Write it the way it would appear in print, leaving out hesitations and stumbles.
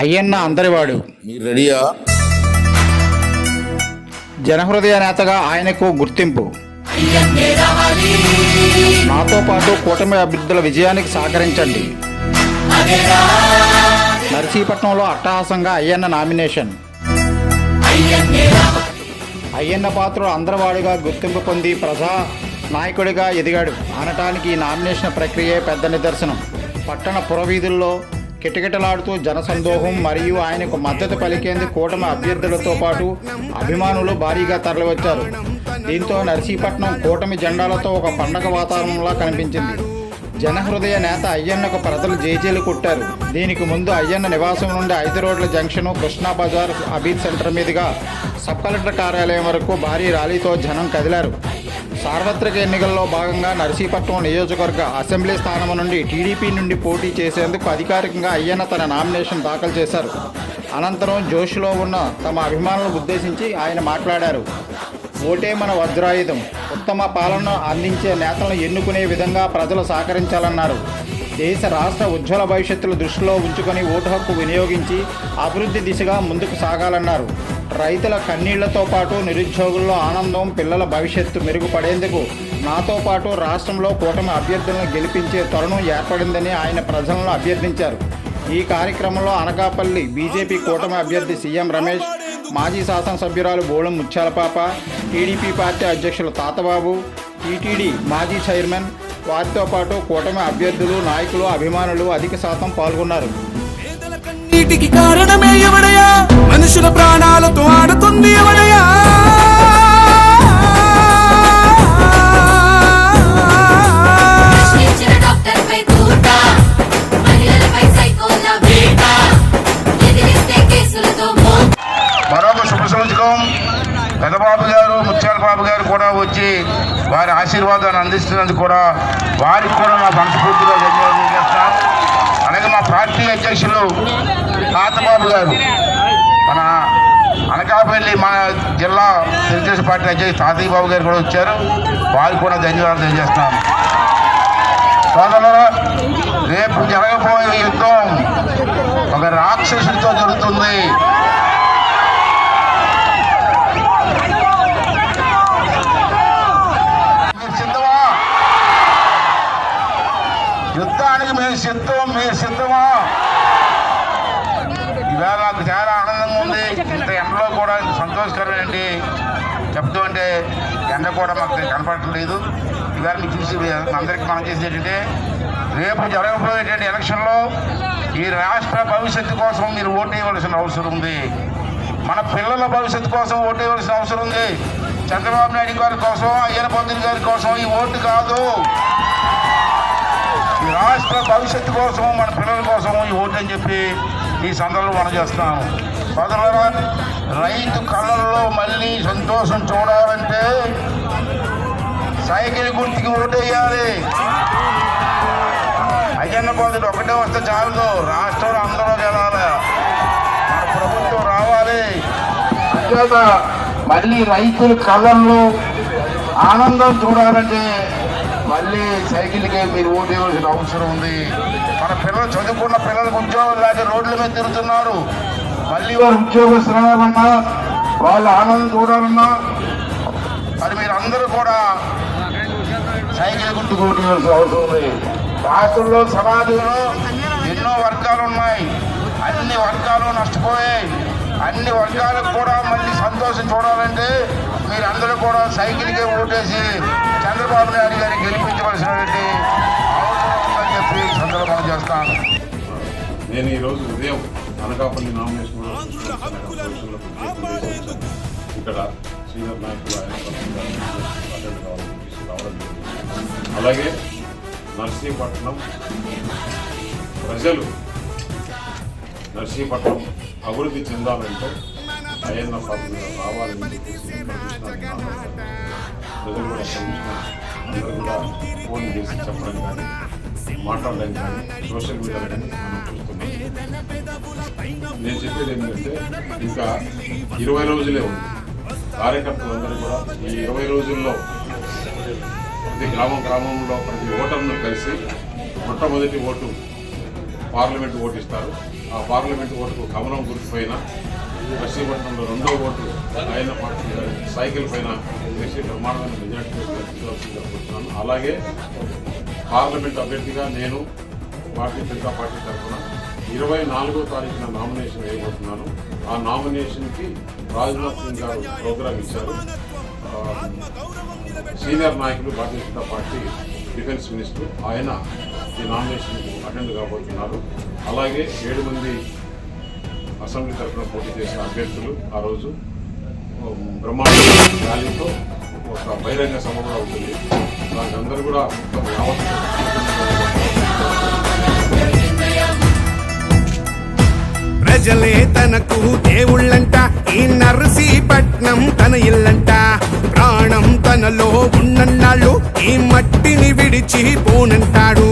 అయ్యన్న అందరివాడు. మీరు రెడీయా? జనహృదయ నేతగా ఆయనకు గుర్తింపు. నాతో పాటు కూటమి అభ్యర్థుల విజయానికి సహకరించండి. నర్సీపట్నంలో అట్టహాసంగా అయ్యన్న నామినేషన్. అయ్యన్న పాత్ర అందరివాడిగా గుర్తింపు పొంది ప్రజా నాయకుడిగా ఎదిగాడు అనటానికి ఈ నామినేషన్ ప్రక్రియే పెద్ద నిదర్శనం. పట్టణ పురవీధుల్లో కిటకిటలాడుతూ జనసందోహం మరియు ఆయనకు మద్దతు పలికేందుకు కూటమి అభ్యర్థులతో పాటు అభిమానులు భారీగా తరలివచ్చారు. దీంతో నర్సీపట్నం కూటమి జెండాలతో ఒక పండగ వాతావరణంలా కనిపించింది. జనహృదయ నేత అయ్యన్నకు ప్రజలు జేజేలు కొట్టారు. దీనికి ముందు అయ్యన్న నివాసం నుండి 5 రోడ్ల జంక్షన్, కృష్ణా బజార్, అబీద్ సెంటర్ మీదుగా సబ్ కలెక్టర్ కార్యాలయం వరకు భారీ ర్యాలీతో జనం కదిలారు. సార్వత్రిక ఎన్నికల్లో భాగంగా నర్సీపట్నం నియోజకవర్గ అసెంబ్లీ స్థానం నుండి టీడీపీ నుండి పోటీ చేసేందుకు అధికారికంగా అయ్యన్న తన నామినేషన్ దాఖలు చేశారు. అనంతరం జోష్లో ఉన్న తమ అభిమానులను ఉద్దేశించి ఆయన మాట్లాడారు. ఓటే మన వజ్రాయుధం. ఉత్తమ పాలనను అందించే నేతలను ఎన్నుకునే విధంగా ప్రజలు సహకరించాలన్నారు. దేశ రాష్ట్ర ఉజ్వల భవిష్యత్తును దృష్టిలో ఉంచుకొని ఓటు హక్కు వినియోగించి అభివృద్ధి దిశగా ముందుకు సాగాలన్నారు. రైతుల కన్నీళ్లతో పాటు నిరుద్యోగుల్లో ఆనందం, పిల్లల భవిష్యత్తు మెరుగుపడేందుకు నాతో పాటు రాష్ట్రంలో కూటమి అభ్యర్థులను గెలిపించే తరుణం ఏర్పడిందని ఆయన ప్రజలను అభ్యర్థించారు. ఈ కార్యక్రమంలో అనకాపల్లి బీజేపీ కూటమి అభ్యర్థి సీఎం రమేష్, మాజీ శాసనసభ్యురాలు బోళం ముత్యాలపాప, టీడీపీ పార్టీ అధ్యక్షులు తాతబాబు, టీటీడీ మాజీ చైర్మన్, వారితో పాటు కూటమి అభ్యర్థులు, నాయకులు, అభిమానులు అధిక శాతం పాల్గొన్నారు. నీటికి కారణమే ఎవడయా? మనుషుల ప్రాణాలతో ఆడుతుంది ఎవడయా? మరొక శుభ సూచకం, పెదబాబు గారు, ముత్యాలబాబు గారు కూడా వచ్చి వారి ఆశీర్వాదాన్ని అందిస్తున్నందుకు కూడా వారికి కూడా నా మనస్ఫూర్తిగా ధన్యవాదాలు చేస్తున్నాను. అలాగే మా పార్టీ అధ్యక్షులు తాతబాబు గారు, మన అనకాపల్లి మన జిల్లా తెలుగుదేశం పార్టీ అధ్యక్షులు తాతయ్య బాబు గారు కూడా వచ్చారు. వారికి కూడా ధన్యవాదాలు తెలియజేస్తున్నాను. సోదరులారా, రేపు జరగబోయే యుద్ధం ఒక రాక్షసుడితో జరుగుతుంది. యుద్ధానికి మేము సిద్ధం, మీరు సిద్ధమా? ఇవాళ నాకు చాలా ఆనందంగా ఉంది. ఇంత ఎండలో కూడా ఇంత సంతోషకరం ఏంటి చెప్తూ అంటే ఎండ కూడా మాకు కనపడట్లేదు. ఇవాళ మీకు చూసి అందరికీ మనం చేసేది ఏంటంటే, రేపు జరగబోయేటువంటి ఎలక్షన్లో ఈ రాష్ట్ర భవిష్యత్తు కోసం మీరు ఓటు వేయవలసిన అవసరం ఉంది. మన పిల్లల భవిష్యత్తు కోసం ఓటు వేయవలసిన అవసరం ఉంది. చంద్రబాబు నాయుడు గారి కోసం, అయ్యన్న పంతులు గారి కోసం ఈ ఓటు కాదు. ఈ రాష్ట్ర భవిష్యత్తు కోసం, మన పిల్లల కోసం ఈ ఓటు అని చెప్పి ఈ సందర్భంలో మనం చేస్తున్నాము. సోదరులారా, రైతు కళ్ళల్లో మళ్ళీ సంతోషం చూడాలంటే సైకిల్ గుర్తుకి ఓటు వేయాలి. అయ్యన్న పంతులు ఒకటే వస్తే చాలదు, రాష్ట్రంలో అందరూ గెలాలి, మన ప్రభుత్వం రావాలి. అంచేత మళ్ళీ రైతుల కళ్ళల్లో ఆనందం చూడాలంటే మళ్ళీ సైకిల్కే మీరు ఓటు వేయవలసిన అవసరం ఉంది. మన పిల్లలు, చదువుకున్న పిల్లలకు ఉద్యోగం లేక రోడ్ల మీద తిరుగుతున్నారు. మళ్ళీ వారు ఉద్యోగస్తులు అవ్వాలన్నా, వాళ్ళ ఆనందం చూడాలన్నా మరి మీరు అందరూ కూడా సైకిల్ గుర్తు ఓటు వేయవలసిన అవసరం ఉంది. రాష్ట్రంలో సమాజంలో ఎన్నో వర్గాలు ఉన్నాయి. అన్ని వర్గాలు నష్టపోయాయి. అన్ని వర్గాలకు కూడా మళ్ళీ సంతోషం చూడాలంటే మీరందరూ కూడా సైకిల్కే ఓటేసి చంద్రబాబు నాయుడు గారిని గెలిపించవలసినటువంటి అవసరం ఉందని చెప్పి సందర్భం చేస్తాను. నేను ఈరోజు ఉదయం అనకాపల్లి నామినేషన్ ఇక్కడ సీనియర్ నాయకులు రావడం జరిగింది. అలాగే నర్సీపట్నం ప్రజలు నర్సీపట్నం అభివృద్ధి చెందాలంటే అయ్యన్న పాత్ర రావాలని చెప్పేసి ప్రజలు కూడా అందరూ కూడా ఫోన్ చేసి చెప్పడం కానీ, మాట్లాడడం కానీ, సోషల్ మీడియాలో కానీ మనం చూస్తున్నాం. నేను చెప్పేది ఏంటంటే, ఇంకా 20 రోజులే ఉంది. కార్యకర్తలందరూ కూడా ఈ 20 రోజుల్లో ప్రతి గ్రామంలో ప్రతి ఓటర్ను కలిసి మొట్టమొదటి ఓటు పార్లమెంట్ ఓటు ఇస్తారు. ఆ పార్లమెంట్ ఓటుకు కమలం గుర్తు పైన, నర్సీపట్నంలో 2వ ఓటు ఆయన పార్టీ సైకిల్ పైన వేసి ప్రమాణమైన మెజార్టీ గెలిపించవలసిందిగా కోరుతున్నాను. అలాగే పార్లమెంట్ అభ్యర్థిగా నేను భారతీయ జనతా పార్టీ తరఫున 24వ తారీఖున నామినేషన్ వేయబోతున్నాను. ఆ నామినేషన్కి రాజ్నాథ్ సింగ్ గారు ప్రోగ్రాం ఇచ్చారు. సీనియర్ నాయకులు Bharatiya Janata party defence minister ఆయన ఈ నామినేషన్కు అటెండ్ కాబోతున్నారు. అలాగే 7 మంది అసెంబ్లీ తరఫున పోటీ చేసిన అభ్యర్థులు ఆ రోజు బ్రహ్మాండ ర్యాలీతో ఒక బహిరంగ సభ కూడా ఉంటుంది. దానికి అందరూ కూడా ప్రజలే తనకు దేవుళ్ళంట, ఈ నర్సీపట్నం తన ఇల్లంట. ప్రాణం తనలో ఉన్నన్నాళ్ళు ఈ మట్టిని విడిచి పోనంటాడు.